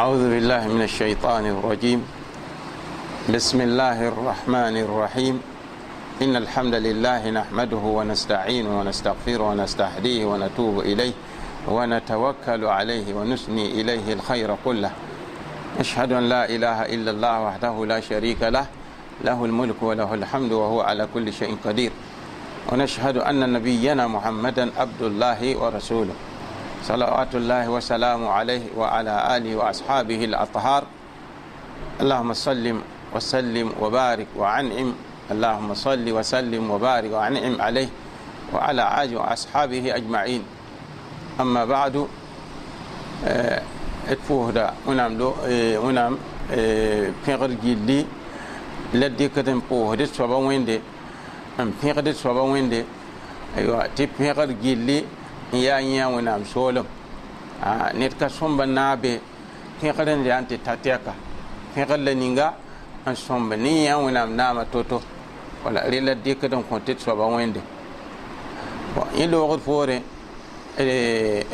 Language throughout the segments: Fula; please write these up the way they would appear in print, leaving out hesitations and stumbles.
أعوذ بالله من الشيطان الرجيم. بسم الله الرحمن الرحيم. إن الحمد لله نحمده ونستعينه ونستغفره ونستهديه ونتوب إليه ونتوكل عليه ونثني إليه الخير كله. أشهد أن لا إله إلا الله وحده لا شريك له، له الملك وله الحمد وهو على كل شيء قدير. ونشهد أن نبينا محمدا عبد الله ورسوله صلوات الله وسلامه عليه وعلى آله وأصحابه الأطهار. اللهم صل وسلم وبارك وعنعم، اللهم صل وسلم وبارك وعنعم عليه وعلى آله وأصحابه أجمعين. أما بعد، اتفوه ونام بيغر جيلي لدي كتن بوه دي سوابا ويندي بيغر دي سوابا ويندي. أيوة تي بيغر جيلي يا ونام سولم نتكا سومبا نابي بيغر دي أنتي تاتيكا بيغر لنينغا أن سومبا نيا ونام ناما توتو ولا ريلا دي كتن كونتي سوابا ويندي. يلو غد فوري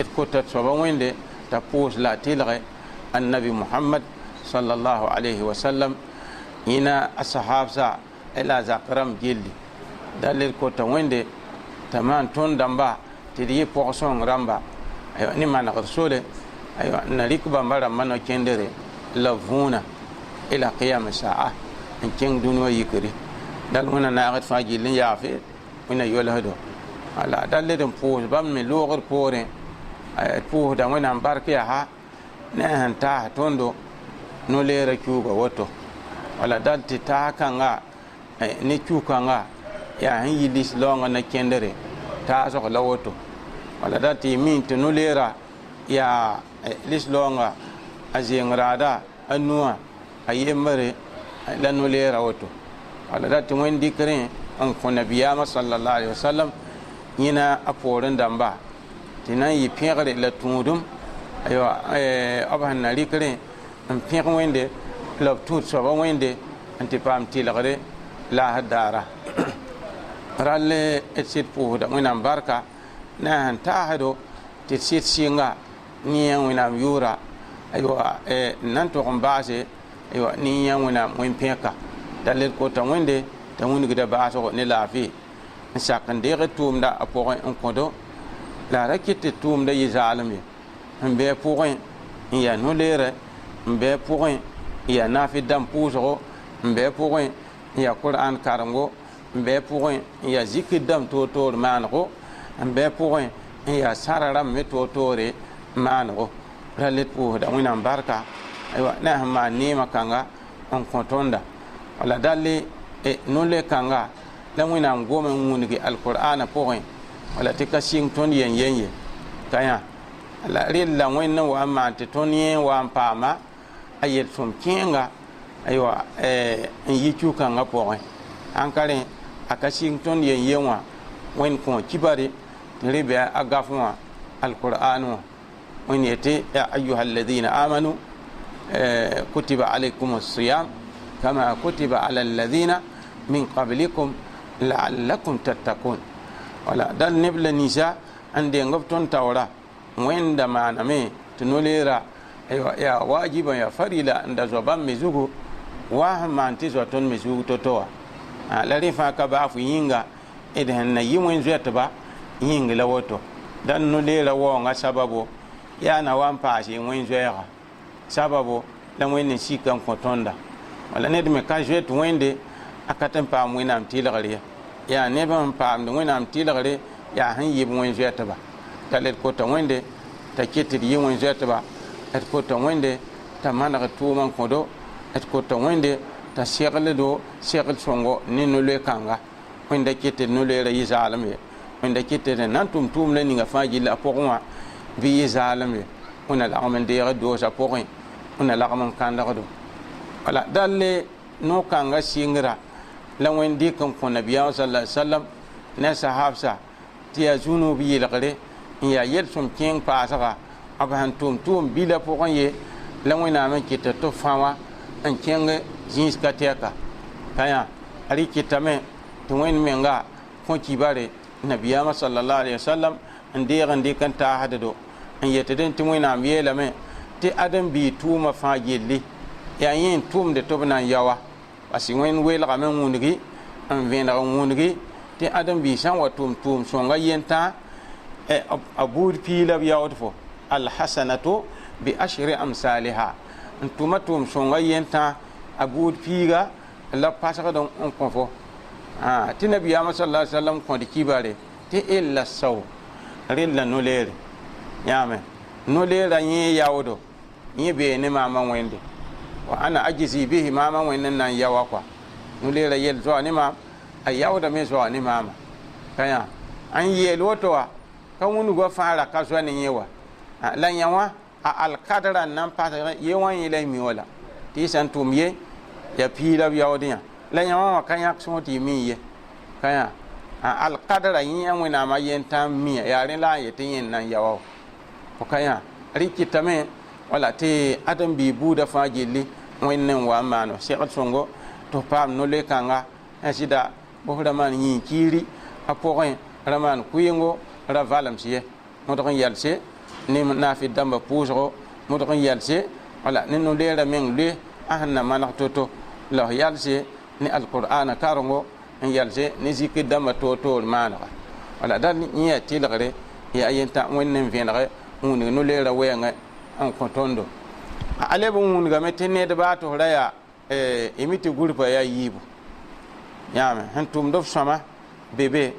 اتكوتا سوابا ويندي تپوس لا تلغي النبي محمد صلى الله عليه وسلم هنا الصحاب سا إلى زكرم جلدي دليل كوتا ويندي تمان تون دمبا تدي بوكسون رامبا. أيوة نما نغرسولي أيوة نريك بامبارا منو كندري لفونا إلى قيام الساعة إن كن دونو يكري دل هنا ناغت فاجيلين يافي هنا يولهدو على دليل بوس بام لوغر بورين puh da wẽnnaam bark yaa ne sẽn taas tõndo no-leera kiuuga woto wala dal tɩ taas kãnga ne kiu-kãnga yaa sẽn yɩ lis-laoongã na kẽndre taasg la woto wala dal tɩ y min tɩ no-leera yaa lis-laoongã a zeng raada a nuwã a yembare la no-leera woto wala dal tɩ wẽnd dɩkrẽ n kõ nabiyaamã sallallahu alaihi wasallam yẽna a poorẽ dãmba tɩ na n yɩ pẽgre la tũudum. aywa b sẽn na rɩkrẽ n pẽg wẽnde la b tũud soaba wẽnde n tɩ paam tɩlgre laasd daara. rall d sɩd pʋʋsda wẽnnaam barka ne a sẽn taasdo tɩ d sɩd sɩnga ne-yã wẽnnaam yʋʋra aywa n na n tog n baase aywa ne-yã wẽnnaam wẽn-pẽka dal d kota wẽnde t'a wingda baasgo ne laafɩ n sak n deeg d tʋʋmda a pʋgẽ n kõdo la ra kɩt tɩ tʋʋmda yɩ zaalem ye n bɩ pʋgẽ n yaa no-leere n bɩ pʋgẽ n yaa naafɩ dãmb pʋʋsgo n bɩ pʋgẽ n yaa Qur'an karemgo n bɩ pʋgẽ n yaa zikr dãmb toor-toor maanego n bɩ pʋgẽ n yaa sãra rãmb me toor-toore maanego. ra let pʋʋsda wẽnnaam barka aywa ne sẽn maan neemã kãnga n kõ tõnda wala dalle no-le kãnga la wẽnnaam gom n wũngi alqur'ana pʋgẽ wala tɩ ka sɩng tõnd yen ye ka yã la rel la wẽnd n wa n maan tɩ tõnd yẽ wa n paama a yel-sõm kẽenga aywa n yi kiu-kãngã pʋgẽ ãn ka rẽ a ka sɩng tõnd yen ye wã wẽnd kõ kibare tɩ rẽ bɩ a gaf wã alqur'an wã wẽnd yetɩ ya ayuha alladina amanu kutiba alaykum الصيام كما كتب على الذين من قبلكم لعلكم تتقون. wala dal neb la ninsã n deng b tõnd taoora wẽnda maaname tɩ no-leera yaa waajiba yaa farila n da zoa bãmb me zugu wa sẽn maan tɩ zoa tõnd me zugu to-to wã la rẽ fãa ka baaf yĩnga d sẽn na yɩ wẽn-zoɛtba yĩng la woto dal no-leera waoongã sababo yaa na wa n paas y wẽn-zoɛɛga sababo la wẽnd n sika n kõ tõnda wala ned me ka zoet wẽnde a kat n paam wẽnnaam tɩlgr ye yaa neb n paamd wẽnnaam tɩlgre yaa sẽn yɩb wẽn-zoɛtba t'a d kota wẽnde t'a kɩt d yɩ wẽn-zoɛtba d kota wẽnde t'a maneg tʋʋm n kõdo d kota wẽnde t'a segldo segl sõngo ne no-le-kãnga wẽnda kɩt d no-leera yɩ zaalem ye wẽnda kɩt d na n tʋm tʋʋm la ninga fãa gill a pʋgẽ wã bɩ yɩ zaalem ye wẽna lagm n deeg doosã pʋgẽ wẽna lagm n kãndgdo wala dalle no-kãnga sɩngra la wẽnd dɩk n kõ nabiyaamã sallallahu alaihi wasallam ne sahabsa tɩ yaa zũnub yɩlgre n yaa yel-sõm kẽeng paasga b sẽn tʋʋm bila pʋgẽ ye la wẽnnaam n kɩta tɩ fãa wã n kẽng zĩiska tɛka ka yã a rɩ kɩtame tɩ wẽnd menga kõ kibare nabiyaamã sallallahu alaihi wasallam n deeg n dɩk n taasddo n yetd tɩ wẽnnaam yeelame tɩ ãdem-bii tʋʋmã fãa yelle yaa yẽ tʋʋmde tɩ b na n yawa bas wẽnd welgame n wũngi n vẽneg n wũngi tɩ ãdem-bii sã n wa tʋʋm sõnga yentã a buud pii la b yaood fo alhasanatu bi ashri amsaliha n tʋma tʋʋm sõnga yentã a buud piiga la pasgd n kõ fo tɩ nabiyaamã sala sallam kõd kibare tɩ illa sao rella no-leere yãame no-leerã yẽ yaoodo yẽ bee ne maamã wẽnde wa ana ajizi bihi maamã wẽnd n na n yawa kɔa no-leerã yel zoa ne maam a yaoodame zoa ne maama ka yã n yeel woto wa ka wũnugã fãa ra ka zoa ne yẽ wa la yã wã a alkadrã n na n pasg ye wã yẽ la y mi wala tɩ y sẽn tʋm ye ya pii la b yaood yã la yã wã wã ka yãk sõor tɩ y mi ye ka yã alkadrã yẽ wẽnnaamã yentã n mia yaa rẽ la n yetɩ yẽnd na n yawa fo ka yã rɩk kɩtame wala tɩ ãdem-bii buudã fãa gilli wẽnd ne n wa n maan segd sõngo tɩ f paam no-le-kãnga sɩda bf ra maan yĩn kiiri a pʋgẽ ra maan kʋɩɩngo ra valems ye modg n yɛlse ne naafɩd dãmbã pʋʋsgo modg n yɛlse wala ne no-leerã meng loe a sẽn na maneg to-to la f yalse ne alqur'ana karengo n yɛlse ne zikr dãmbã toor maanega wala dal yẽ yaa tɩlgre yaa yentã wẽnd ne n vẽnege n wũnug no-leerã wɛɛngẽ n kõ tõndo a leb n wũnugame tɩ nedbã tɩ f ra yaa y mi tɩ gurpã yaa yiibu yãame sẽn tʋmd f sõma bebe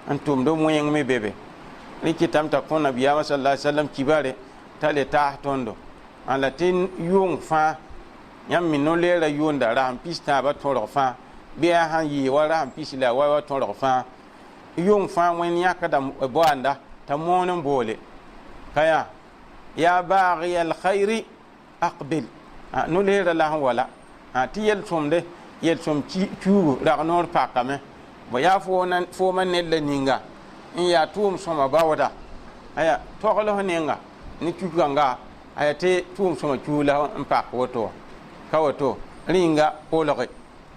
n tʋmd b wẽng me bebe rɩk kɩtame t'a kõ nabiyaamã sala sallam kibare t'a le taas tõndo la tɩ yʋng fãa yãmb mi no-leerã yʋʋnda rasm pis tãabã tõrg fãa bɩ a sãn yɩɩ wa rasm pis la wa tõrg fãa yʋng fãa wẽnd yãkda boanda t'a moon n boole ka yã yaa baagi alkhayri aqbil no-leerã la sẽn wala tɩ yel-sõmde yel-sõm kiugu rag noor pakame bo yaa foomã ned la ninga n yaa tʋʋm sõma baooda aya toglf nenga ne kikãnga aya tɩ tʋʋm sõma kiu la n pak woto ka woto rĩnga olge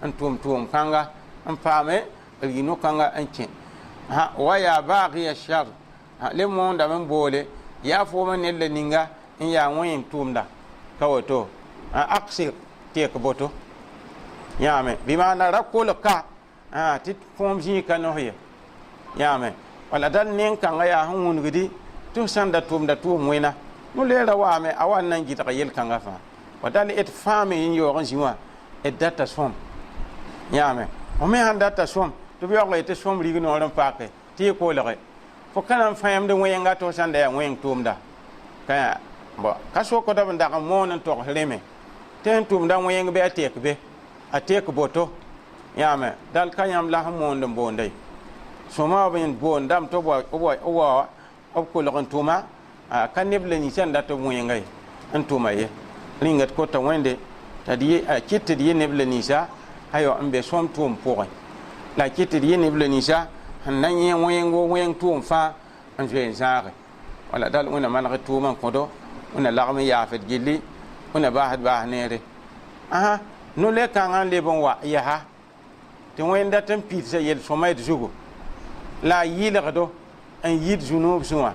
n tʋʋm kãnga n paame rɩ no-kãnga n kẽ wa yaa baagiya shar le moondame n boole yaa foomã ned la ninga n yaa wẽn tʋʋmda ka woto aksir tek boto yãame bɩ maana ra kolka tɩ kõom zĩig ka nos ye yãame wala dal nen-kãngã yaa sẽn wũnugdi tɩ f sãn da tʋʋmda tʋʋm wẽna no-leerã waame a wa n na n gɩdg yel-kãngã fãa wa dal d fãame n yaoog n zĩ wã d data sõm yãame f me sãn data sõm tɩ b yaoog tɩ sõm rig noor n paake tɩ y kolge fo ka na n fãemd wẽnga tɩ f sãn da yaa wẽng tʋʋmda ka sokda b n dag n moon n togs reme tɩ sẽn tʋʋmda wẽng bɩ a tek boto yãame dal ka yãmb la sẽn moond n boonda ye sõma b n boondame tɩ b kolg n tʋma ka neb la ninsã n dat b wẽnga ye n tʋma ye rĩnga d kota wẽnde a kɩt d ye neb la ninsã n be sõm tʋʋm pʋgẽ la a kɩt d ye neb la ninsã sẽn na yẽ wẽng tʋʋm fãa n zoe n zãage wala dal wẽna maneg tʋʋmã n kõdo wẽna lagm n yaafd gilli wẽna baas neere no-le-kãngã n leb n wa yaa tɩ wẽnd dat n pidsa yel-sõma d zugu la a yɩlgdo n yɩɩd zu-noob zũwã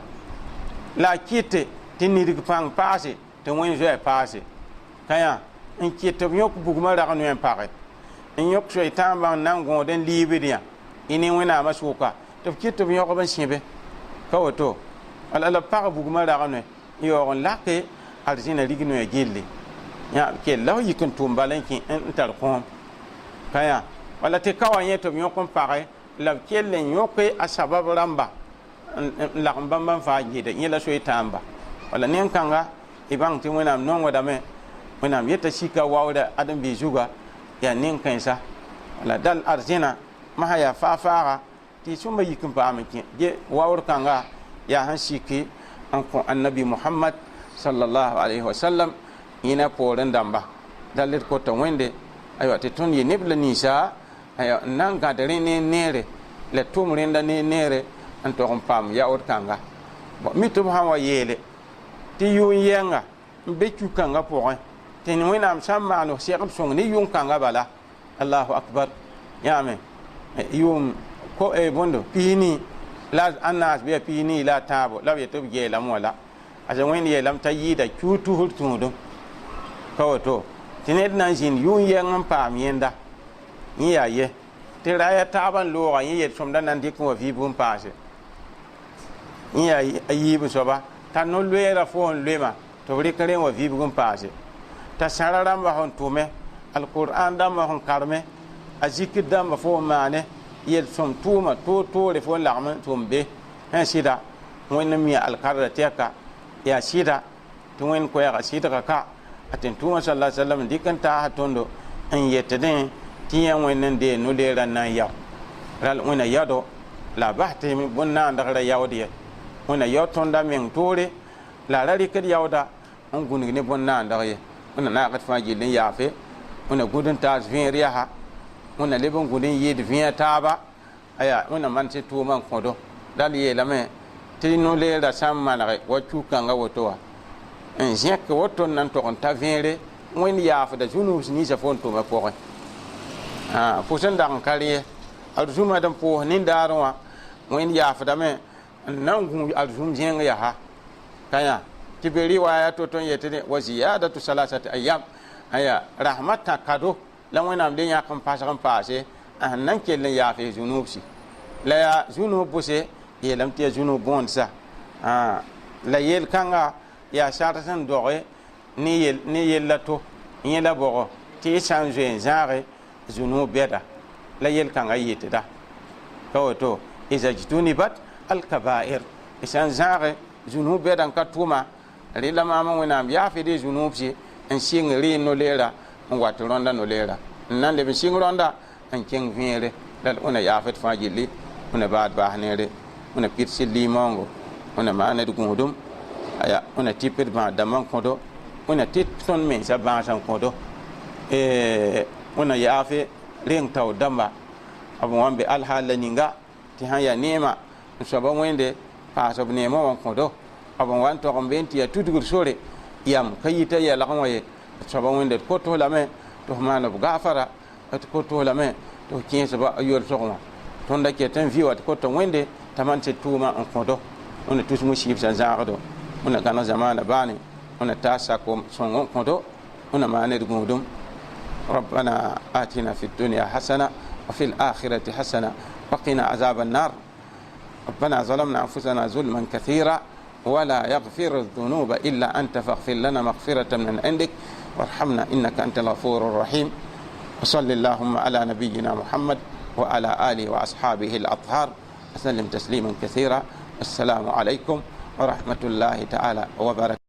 la a kɩte tɩ nidg pãng paase tɩ wẽn zoɛɛ paase ka yã n kɩt tɩ b yõk bugmã rag noe n page n yõk soɩtãambã n na n gõod n liibd yã y ne wẽnnaamã sʋka tɩ b kɩt tɩ b yõgb n sẽbe ka woto wala la pag bugmã rag noe n yaoog n lake arzẽna rig noɛ gilli kell la f yik n tʋʋm bala n tar kõom ka yã wala tɩ ka wa yẽ tɩ b yõk n page la b kell n yõke a sabab rãmba n lagm bãmba n faa gɩd yẽ la soɩtãamba wala nen-kãnga y bãng tɩ wẽnnaam nongdame wẽnnaam yeta sika waoodã ãdem-bii zugã yaa nen-kãensa wala dal arzẽna masã yaa faaga tɩ sõma yik n paam n kẽ ge waoor kãnga yaa sẽn siki n kõ annabi muhammad sallallahu alaihi wasallam yẽna poorẽ dãmba dal d kota wẽnde aywa tɩ tõnd ye neb la ninsã n na n gãd rẽ ne neere la tʋm rẽnda ne neere n tog n paam yaood kãnga mi tɩ b sã n wa yeele tɩ yʋʋn yɛnga n be cu-kãngã pʋgẽ tɩ wẽnnaam sã n maan f segb sõng ne yʋʋm kãngã bala allahu akbar yãame yʋʋm bõndo pisni la a naas bɩ yaa pisni la a tãabo la b yetɩ b geelame wala asa wẽnd yeelame t'a yɩɩda kuu tusr tũudum ka woto tɩ ned na n zĩnd yʋʋn yɛng n paam yẽnda yẽ yaa ye tɩ ra ya taab n looga yẽ yel-sõmda na n dɩk n wa vɩɩb n paase yẽ yaa a yiib soaba t'a no-loeera fo n loema tɩ b rɩk rẽ wa vɩɩbg n paase t'a sãra rãmba sẽn tʋme alqur'an dãmbã sẽn karme a zikr dãmbã fo n maane yel-sõm tʋʋma toor-toore fo n lagm n tʋm be sẽn sɩda wẽnd n mia alkarda tɛka yaa sɩda tɩ wẽnd koɛɛga sɩdga ka a tɩ tʋʋma sala sallam n dɩk n taasa tõndo n yetdẽ tɩ yã wẽnd n deen no-leerã n na n yao rall wẽna yado la a bas tɩ bõn-naandg ra yaood ye wẽna yao tõnda meng toore la a ra rɩkd yaooda n gũnug ne bõn-naandg ye wẽna naagd fãa gill n yaafe wẽna gũd n taas vẽer yaa wẽna leb n gũd n yɩɩd vẽ taaba aya wẽna man tɩ tʋʋmã n kõdo rall yeelame tɩ no-leerã sã n manege wa cu-kãngã woto wa n zẽk woto n na n tog n ta vẽere wẽnd yaafda zu-nuus ninsã fo n tʋma pʋgẽ fo sẽn dag n ka rẽ arzuma d n pʋʋs nindaarẽ wã wẽnd yaafdame n na n gũ arzum zẽng yaa ka yã tɩ be riwaya to-to n yetd wa ziyadatu salasati ayam aya rahma tã kado la wẽnnaam le yãk n pasg n paase sẽn na n kell n yaafe zu-nuubsi la yaa zu-nuub bʋse yeelame tɩ yaa zu-nuub bõondsa la yel-kãnga yaa sar sẽn doge ne yella to yẽ la bɔgɔ tɩ y sã n zoe n zãage zu-nuub bɛda la yel-kãngã yɩtda ka woto iza jtunibat alkabair y sã n zãage zu-nuub bɛda n ka tʋma rɩla maam wẽnnaam yaafɩd zu-nuubse n sɩng rɩɩ no-leera n wat rõnda no-leera n na n leb n sɩng rõnda n kẽng vẽere la wẽna yaafd fãa gilli wẽna baad baas neere wẽna pid sɩd limongo wẽna maan d gũudum aya wẽna tɩpd bãas dãmbã n kõdo wẽna tɩ tõnd mensã bãasã n kõdo wẽna yaafe reng tao dãmba b wãn be alhaal la ninga tɩ sãn yaa neemã n soaba wẽnde paasb neemã wã n kõdo b n wa n tog n be n tɩ yaa tudgr sore yam ka yita yɛlg wã ye d soaba wẽnde d kotos lame tɩ f maan b gaafara d kotos lame tɩ f kẽesba a yoolsg wã tõnda ket n vɩ wa tɩ kota wẽnde t'a man tɩ tʋʋmã n kõdo wẽna tus musɩɩb sã zãagdo wẽna gãneg zamaana baane wẽna taas sako sõng n kõdo wẽna maan d gũudum ربنا آتنا في الدنيا حسنة وفي الآخرة حسنة وقنا عذاب النار ربنا ظلمنا أنفسنا ظلما كثيرا ولا يغفر الذنوب إلا أنت فاغفر لنا مغفرة من عندك وارحمنا إنك أنت الغفور الرحيم وصل اللهم على نبينا محمد وعلى آله وأصحابه الأطهار وسلم تسليما كثيرا السلام عليكم ورحمة الله تعالى وبركاته.